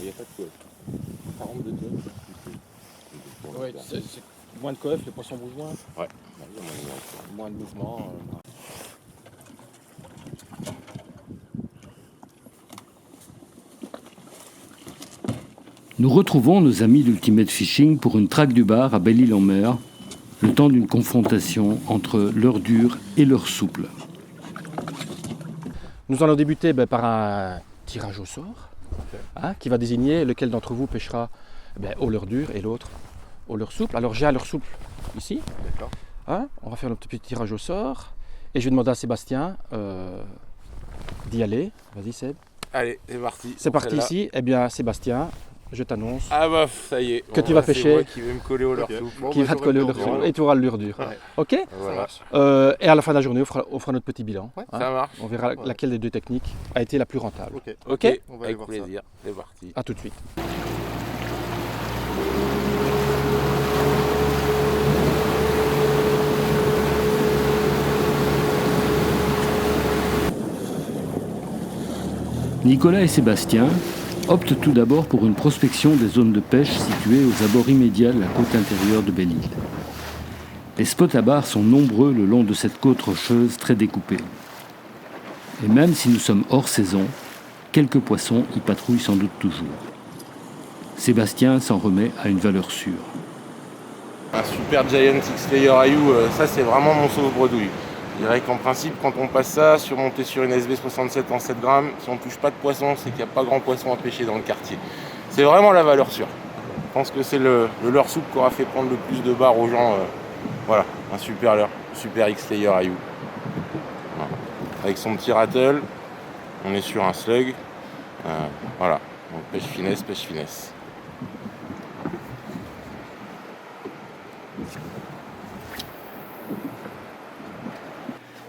n'y a pas de coef. Ça rentre de toi. Ouais, c'est moins de coef, les poissons bougent moins. Ouais. Moins de mouvement. Nous retrouvons nos amis d'Ultimate Fishing pour une traque du bar à Belle-Île-en-Mer, le temps d'une confrontation entre leur dur et leur souple. Nous allons débuter par un tirage au sort, qui va désigner lequel d'entre vous pêchera au leurre dur et l'autre au leurre souple. Alors j'ai un leurre souple ici. D'accord. On va faire le petit tirage au sort et je vais demander à Sébastien d'y aller. Vas-y Seb. Allez, c'est parti. C'est parti ici. Eh bien Sébastien, je t'annonce Ah bah ça y est. que tu vas pêcher. C'est moi qui vais me coller au leurre souple. Bon, qui va te coller au leurre souple et tu auras le leurre dur. Ouais. Ok. Voilà. Et à la fin de la journée, on fera notre petit bilan. Ouais, ça marche. On verra laquelle des deux techniques a été la plus rentable. Ok. On va avec plaisir. C'est parti. À tout de suite. Nicolas et Sébastien optent tout d'abord pour une prospection des zones de pêche situées aux abords immédiats de la côte intérieure de Belle-Île. Les spots à bar sont nombreux le long de cette côte rocheuse très découpée. Et même si nous sommes hors saison, quelques poissons y patrouillent sans doute toujours. Sébastien s'en remet à une valeur sûre. Un super Giant X-Layer Ayou, ça c'est vraiment mon sauve-bredouille. Je dirais qu'en principe, quand on passe ça, surmonté sur une SB67 en 7 grammes, si on touche pas de poisson, c'est qu'il n'y a pas grand poisson à pêcher dans le quartier. C'est vraiment la valeur sûre. Je pense que c'est le leurre souple qui aura fait prendre le plus de barres aux gens. Voilà, un super leurre, super X-Layer Ayou. Voilà. Avec son petit rattle, on est sur un slug. Voilà, donc pêche finesse, pêche finesse.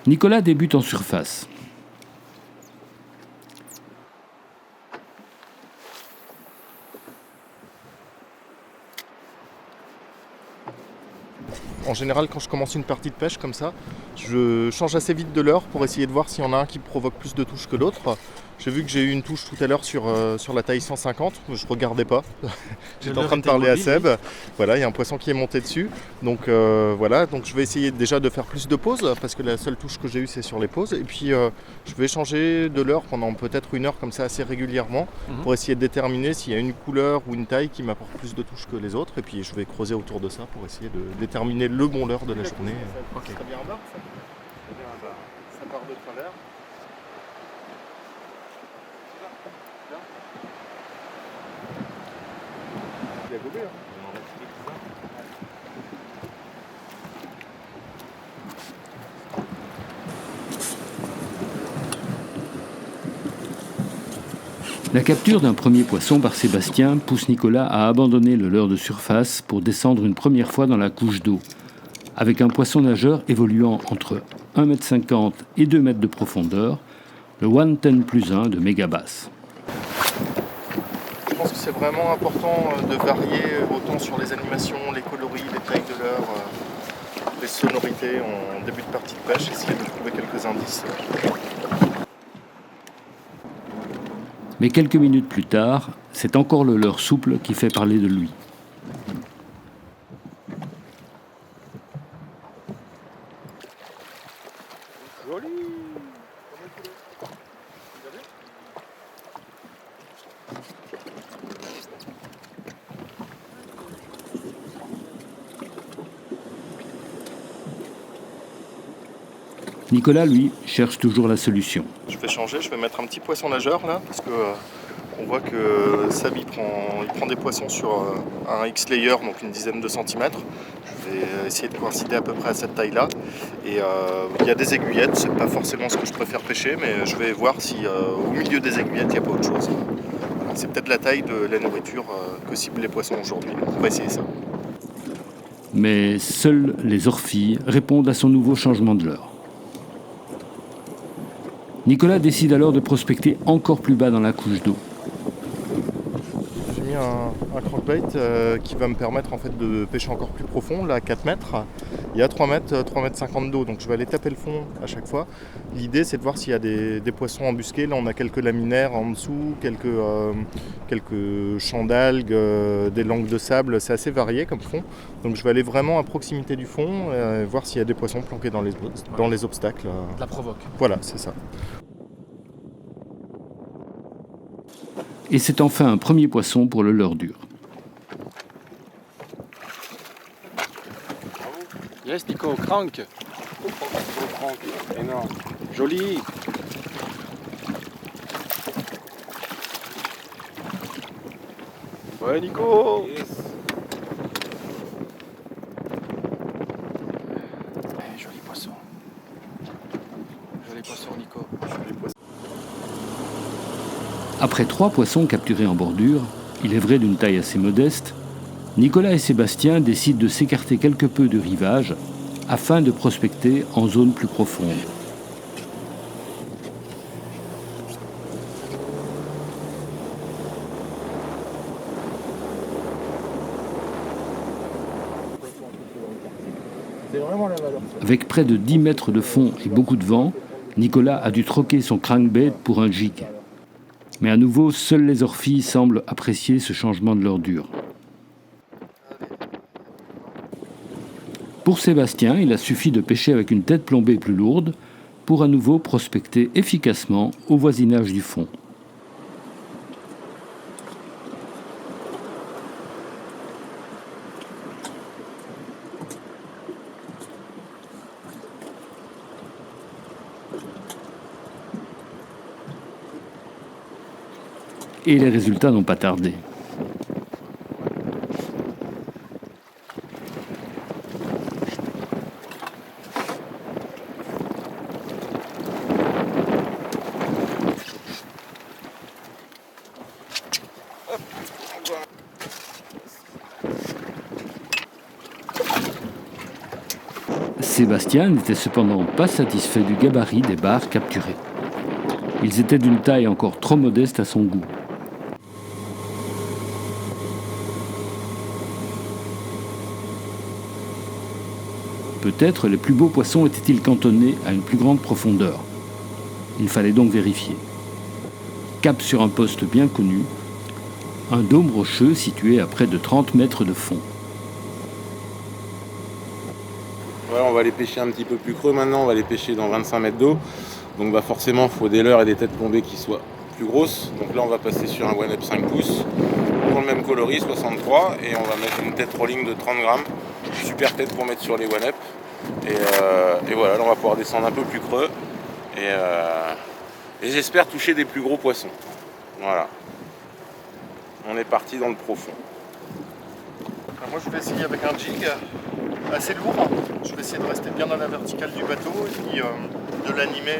Nicolas débute en surface. En général, quand je commence une partie de pêche comme ça, je change assez vite de leurre pour essayer de voir s'il y en a un qui provoque plus de touches que l'autre. J'ai vu que j'ai eu une touche tout à l'heure sur la taille 150, je ne regardais pas. J'étais en train de parler à Seb. Voilà, il y a un poisson qui est monté dessus. Donc voilà, donc je vais essayer déjà de faire plus de pauses parce que la seule touche que j'ai eue c'est sur les pauses. Et puis je vais changer de leurre pendant peut-être une heure comme ça assez régulièrement pour essayer de déterminer s'il y a une couleur ou une taille qui m'apporte plus de touches que les autres. Et puis je vais creuser autour de ça pour essayer de déterminer le bon leurre de la journée. Okay. Ça bien en barre, ça. Ça part de travers. Il a gobé, hein. La capture d'un premier poisson par Sébastien pousse Nicolas à abandonner le leurre de surface pour descendre une première fois dans la couche d'eau, avec un poisson nageur évoluant entre 1,50 m et 2 mètres de profondeur, le 110+1 de Megabass. Je pense que c'est vraiment important de varier autant sur les animations, les coloris, les tailles de leurre, les sonorités en début de partie de pêche, essayer de trouver quelques indices. Mais quelques minutes plus tard, c'est encore le leurre souple qui fait parler de lui. Joli. Nicolas, lui, cherche toujours la solution. Je vais changer, je vais mettre un petit poisson nageur là, parce que on voit que Sab il prend des poissons sur un X-Layer, donc une dizaine de centimètres. Je vais essayer de coïncider à peu près à cette taille-là. Et il y a des aiguillettes, c'est pas forcément ce que je préfère pêcher, mais je vais voir si au milieu des aiguillettes il n'y a pas autre chose. Voilà, c'est peut-être la taille de la nourriture que ciblent les poissons aujourd'hui. On va essayer ça. Mais seules les orphilles répondent à son nouveau changement de leurre. Nicolas décide alors de prospecter encore plus bas dans la couche d'eau. mis un crankbait qui va me permettre en fait de pêcher encore plus profond, là à 4 mètres. Il y a 3 mètres, 3 mètres 50 d'eau, donc je vais aller taper le fond à chaque fois. L'idée c'est de voir s'il y a des poissons embusqués. Là on a quelques laminaires en dessous, quelques champs d'algues, des langues de sable, c'est assez varié comme fond. Donc je vais aller vraiment à proximité du fond, voir s'il y a des poissons planqués dans les obstacles. De la provoque. Voilà, c'est ça. Et c'est enfin un premier poisson pour le leurre dur. Yes, Nico, crank. Énorme. Joli. Ouais, Nico. Yes. Joli poisson. Joli poisson, Nico. Après 3 poissons capturés en bordure, il est vrai d'une taille assez modeste, Nicolas et Sébastien décident de s'écarter quelque peu du rivage afin de prospecter en zone plus profonde. C'est vraiment la valeur. Avec près de 10 mètres de fond et beaucoup de vent, Nicolas a dû troquer son crankbait pour un jig. Mais à nouveau, seules les orphilles semblent apprécier ce changement de leurre dure. Pour Sébastien, il a suffi de pêcher avec une tête plombée plus lourde pour à nouveau prospecter efficacement au voisinage du fond. Et les résultats n'ont pas tardé. Sébastien n'était cependant pas satisfait du gabarit des bars capturés. Ils étaient d'une taille encore trop modeste à son goût. Peut-être les plus beaux poissons étaient-ils cantonnés à une plus grande profondeur. Il fallait donc vérifier. Cap sur un poste bien connu, un dôme rocheux situé à près de 30 mètres de fond. Ouais, on va aller pêcher un petit peu plus creux maintenant, on va aller pêcher dans 25 mètres d'eau. Donc bah forcément, il faut des leurres et des têtes plombées qui soient plus grosses. Donc là, on va passer sur un one-up 5 pouces, pour le même coloris, 63, et on va mettre une tête rolling de 30 grammes. Super tête pour mettre sur les one-up. Et voilà, là, on va pouvoir descendre un peu plus creux. Et j'espère toucher des plus gros poissons. Voilà. On est parti dans le profond. Alors moi je vais essayer avec un jig assez lourd. Je vais essayer de rester bien dans la verticale du bateau et puis de l'animer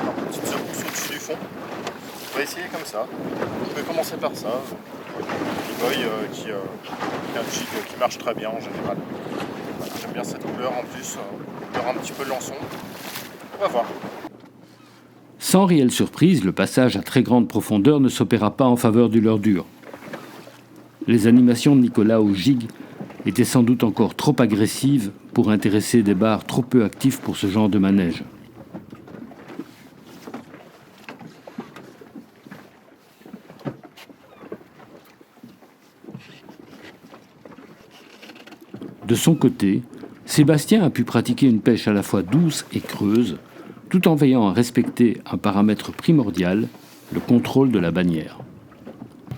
par petites secousses au-dessus du fond. On va essayer comme ça. Je vais commencer par ça. Boy qui est un jig qui marche très bien en général. Voilà, j'aime bien cette couleur en plus, couleur un petit peu lançon. On va voir. Sans réelle surprise, le passage à très grande profondeur ne s'opéra pas en faveur du leurre dur. Les animations de Nicolas au gig étaient sans doute encore trop agressives pour intéresser des bars trop peu actifs pour ce genre de manège. De son côté, Sébastien a pu pratiquer une pêche à la fois douce et creuse, tout en veillant à respecter un paramètre primordial, le contrôle de la bannière.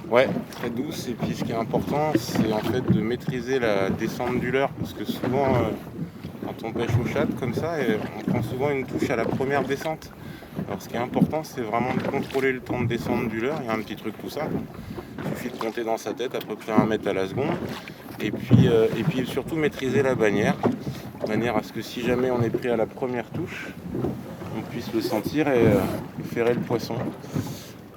Ouais, très douce. Et puis ce qui est important, c'est en fait de maîtriser la descente du leurre. Parce que souvent, quand on pêche au chat comme ça, on prend souvent une touche à la première descente. Alors ce qui est important, c'est vraiment de contrôler le temps de descente du leurre. Il y a un petit truc tout simple. Il suffit de compter dans sa tête à peu près 1 mètre à la seconde. Et puis surtout maîtriser la bannière. De manière à ce que si jamais on est pris à la première touche, on puisse le sentir et ferrer le poisson.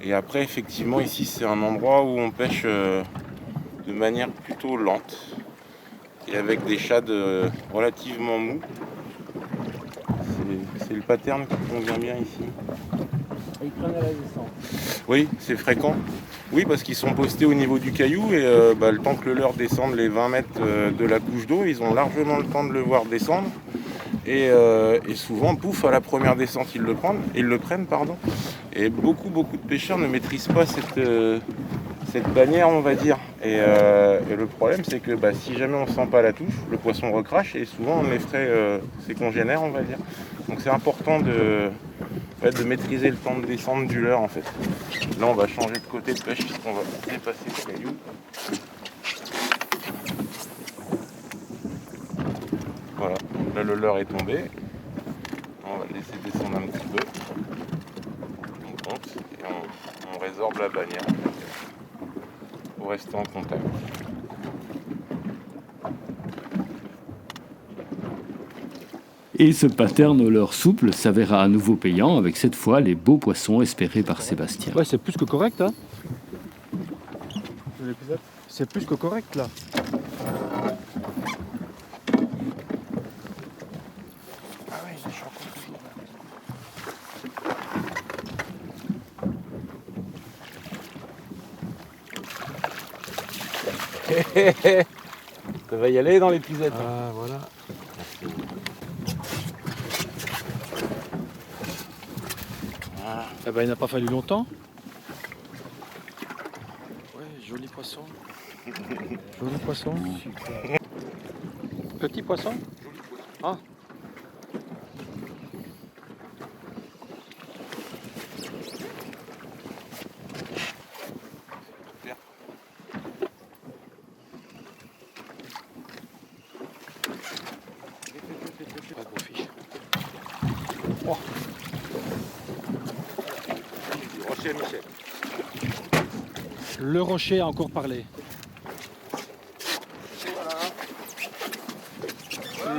Et après, effectivement, ici, c'est un endroit où on pêche de manière plutôt lente et avec des shads relativement mous. C'est le pattern qui convient bien ici. Ils prennent à la descente. Oui, c'est fréquent. Oui, parce qu'ils sont postés au niveau du caillou et le temps que le leurre descende les 20 mètres de la couche d'eau, ils ont largement le temps de le voir descendre. Et souvent, pouf, à la première descente, ils le prennent. Et beaucoup de pêcheurs ne maîtrisent pas cette bannière, on va dire. Et le problème, c'est que si jamais on ne sent pas la touche, le poisson recrache et souvent on effraie ses congénères, on va dire. Donc c'est important de maîtriser le temps de descente du leurre, en fait. Là, on va changer de côté de pêche puisqu'on va dépasser le caillou. Voilà, là le leurre est tombé. On va le laisser descendre un petit peu. On compte et on résorbe la bannière pour rester en contact. Et ce pattern au leurre souple s'avéra à nouveau payant avec cette fois les beaux poissons espérés par Sébastien. Ouais, c'est plus que correct, hein. C'est plus que correct, là. Ah oui, je suis encore toujours là. Ça va y aller dans l'épisode. Ah, voilà. Eh ben, il n'a pas fallu longtemps. Ouais, joli poisson. Joli poisson. Petit poisson. Ah. Pas gros fiche. Oh. Rocher Michel. Le rocher a encore parlé.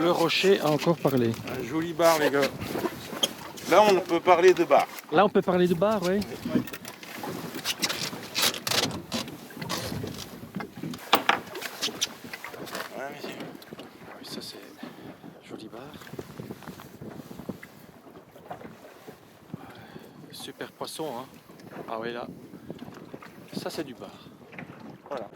Le rocher a encore parlé. Un joli bar, les gars. Là, on peut parler de bar. Là, on peut parler de bar, oui. Ouais, monsieur. Oui, ça c'est joli bar. Super poisson, hein. Ah oui, là. Ça c'est du bar. Voilà.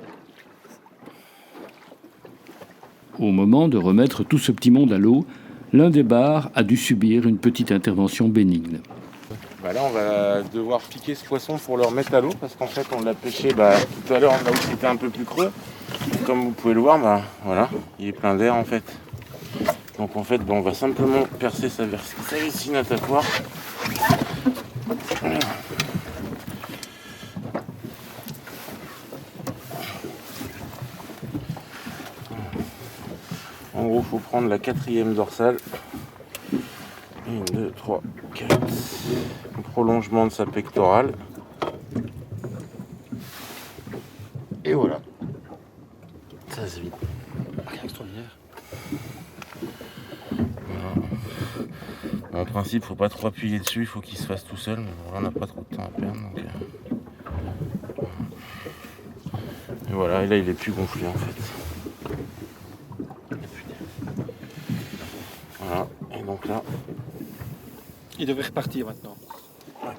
Au moment de remettre tout ce petit monde à l'eau, l'un des bars a dû subir une petite intervention bénigne. Là, on va devoir piquer ce poisson pour le remettre à l'eau parce qu'en fait, on l'a pêché tout à l'heure là où c'était un peu plus creux. Comme vous pouvez le voir, voilà, il est plein d'air en fait. Donc en fait, on va simplement percer sa vessie natatoire. En gros, il faut prendre la 4e dorsale. 1, 2, 3, 4. Un prolongement de sa pectorale. Et voilà. Ça se vide. Rien d'extraordinaire. En principe, faut pas trop appuyer dessus, il faut qu'il se fasse tout seul. Mais on n'a pas trop de temps à perdre. Donc, et voilà, et là il est plus gonflé en fait. Voilà, et donc là. Il devait repartir maintenant. Ouais.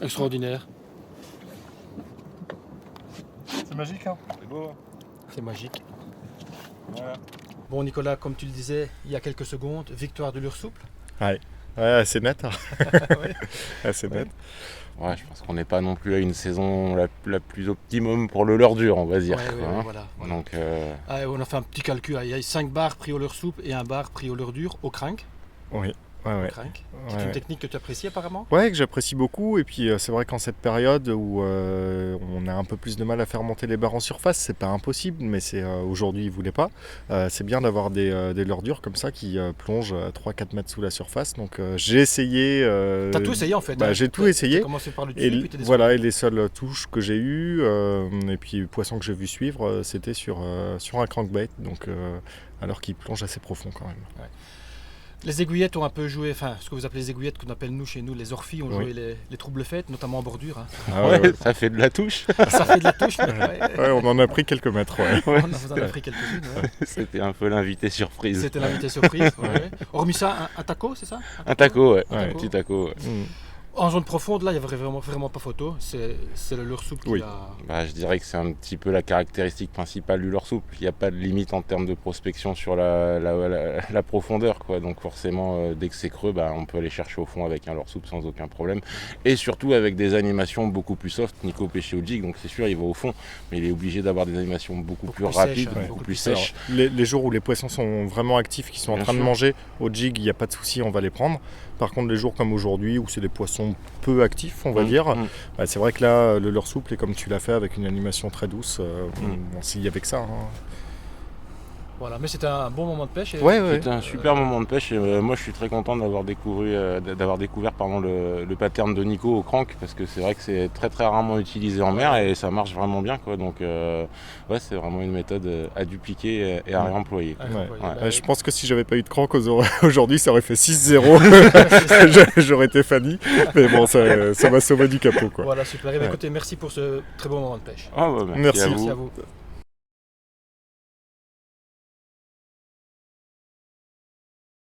Extraordinaire. C'est magique, hein. C'est beau. C'est magique. Voilà. Bon Nicolas, comme tu le disais il y a quelques secondes, victoire de leurre souple. Ouais, assez net. Hein. Ouais. Assez net. Ouais, je pense qu'on n'est pas non plus à une saison la plus optimum pour le leurre dur, on va dire. Ouais, hein. voilà. Donc, On a fait un petit calcul. Il y a 5 bars pris au leurre souple et un bar pris au leurre dur, au crinque. Oui, ouais. Crinque. C'est Ouais. une technique que tu apprécies apparemment. Ouais, que j'apprécie beaucoup. Et puis c'est vrai qu'en cette période où on a un peu plus de mal à faire monter les barres en surface, c'est pas impossible, mais c'est aujourd'hui ils voulaient pas. C'est bien d'avoir des leurres durs comme ça qui plongent 3-4 mètres sous la surface. Donc j'ai essayé. T'as tout essayé en fait. Hein. J'ai tout essayé. T'as commencé par le dessus, Et puis t'es descendu. voilà, et les seules touches que j'ai eues, et puis poisson que j'ai vu suivre, c'était sur un crankbait, donc alors qu'il plonge assez profond quand même. Ouais. Les aiguillettes ont un peu joué, enfin ce que vous appelez les aiguillettes qu'on appelle nous chez nous les orphies ont joué les troubles fêtes, notamment en bordure. Hein. Ah Ouais, ça fait de la touche. Ça fait de la touche, mais Ouais, on en a pris quelques mètres. Ouais. on en a pris quelques-unes. Ouais. C'était un peu l'invité surprise. C'était l'invité surprise. Ouais. Hormis ça, un taco, c'est ça? Un taco, ouais. Un Un taco. petit taco. Ouais. En zone profonde, là, il n'y avait vraiment pas photo. C'est le leurre souple qui Oui. a... Bah, je dirais que c'est un petit peu la caractéristique principale du leurre souple. Il n'y a pas de limite en termes de prospection sur la profondeur, quoi. Donc forcément, dès que c'est creux, bah, on peut aller chercher au fond avec un leurre souple sans aucun problème. Et surtout avec des animations beaucoup plus soft. Nico pêchait au jig, donc c'est sûr, il va au fond. Mais il est obligé d'avoir des animations beaucoup plus rapides, sèches, beaucoup plus Alors, sèches. les jours où les poissons sont vraiment actifs, qui sont en Bien train de sûr. manger, au jig, il n'y a pas de souci, on va les prendre. Par contre, les jours comme aujourd'hui, où c'est des poissons peu actifs, on va dire, bah, c'est vrai que là, le leurre souple, et comme tu l'as fait avec une animation très douce, on s'y y avec ça. Hein. Voilà, mais c'était un bon moment de pêche. Et... Ouais. C'était un super moment de pêche et moi je suis très content d'avoir découvert le pattern de Nico au crank parce que c'est vrai que c'est très très rarement utilisé en mer et ça marche vraiment bien, quoi. Donc ouais, c'est vraiment une méthode à dupliquer et à réemployer. Je pense que si j'avais pas eu de crank aujourd'hui, ça aurait fait 6-0. J'aurais été Fanny. Mais bon, ça m'a sauvé du capot, quoi. Voilà, super. Et écoutez, merci pour ce très bon moment de pêche. Ah bah, merci à vous. Merci à vous.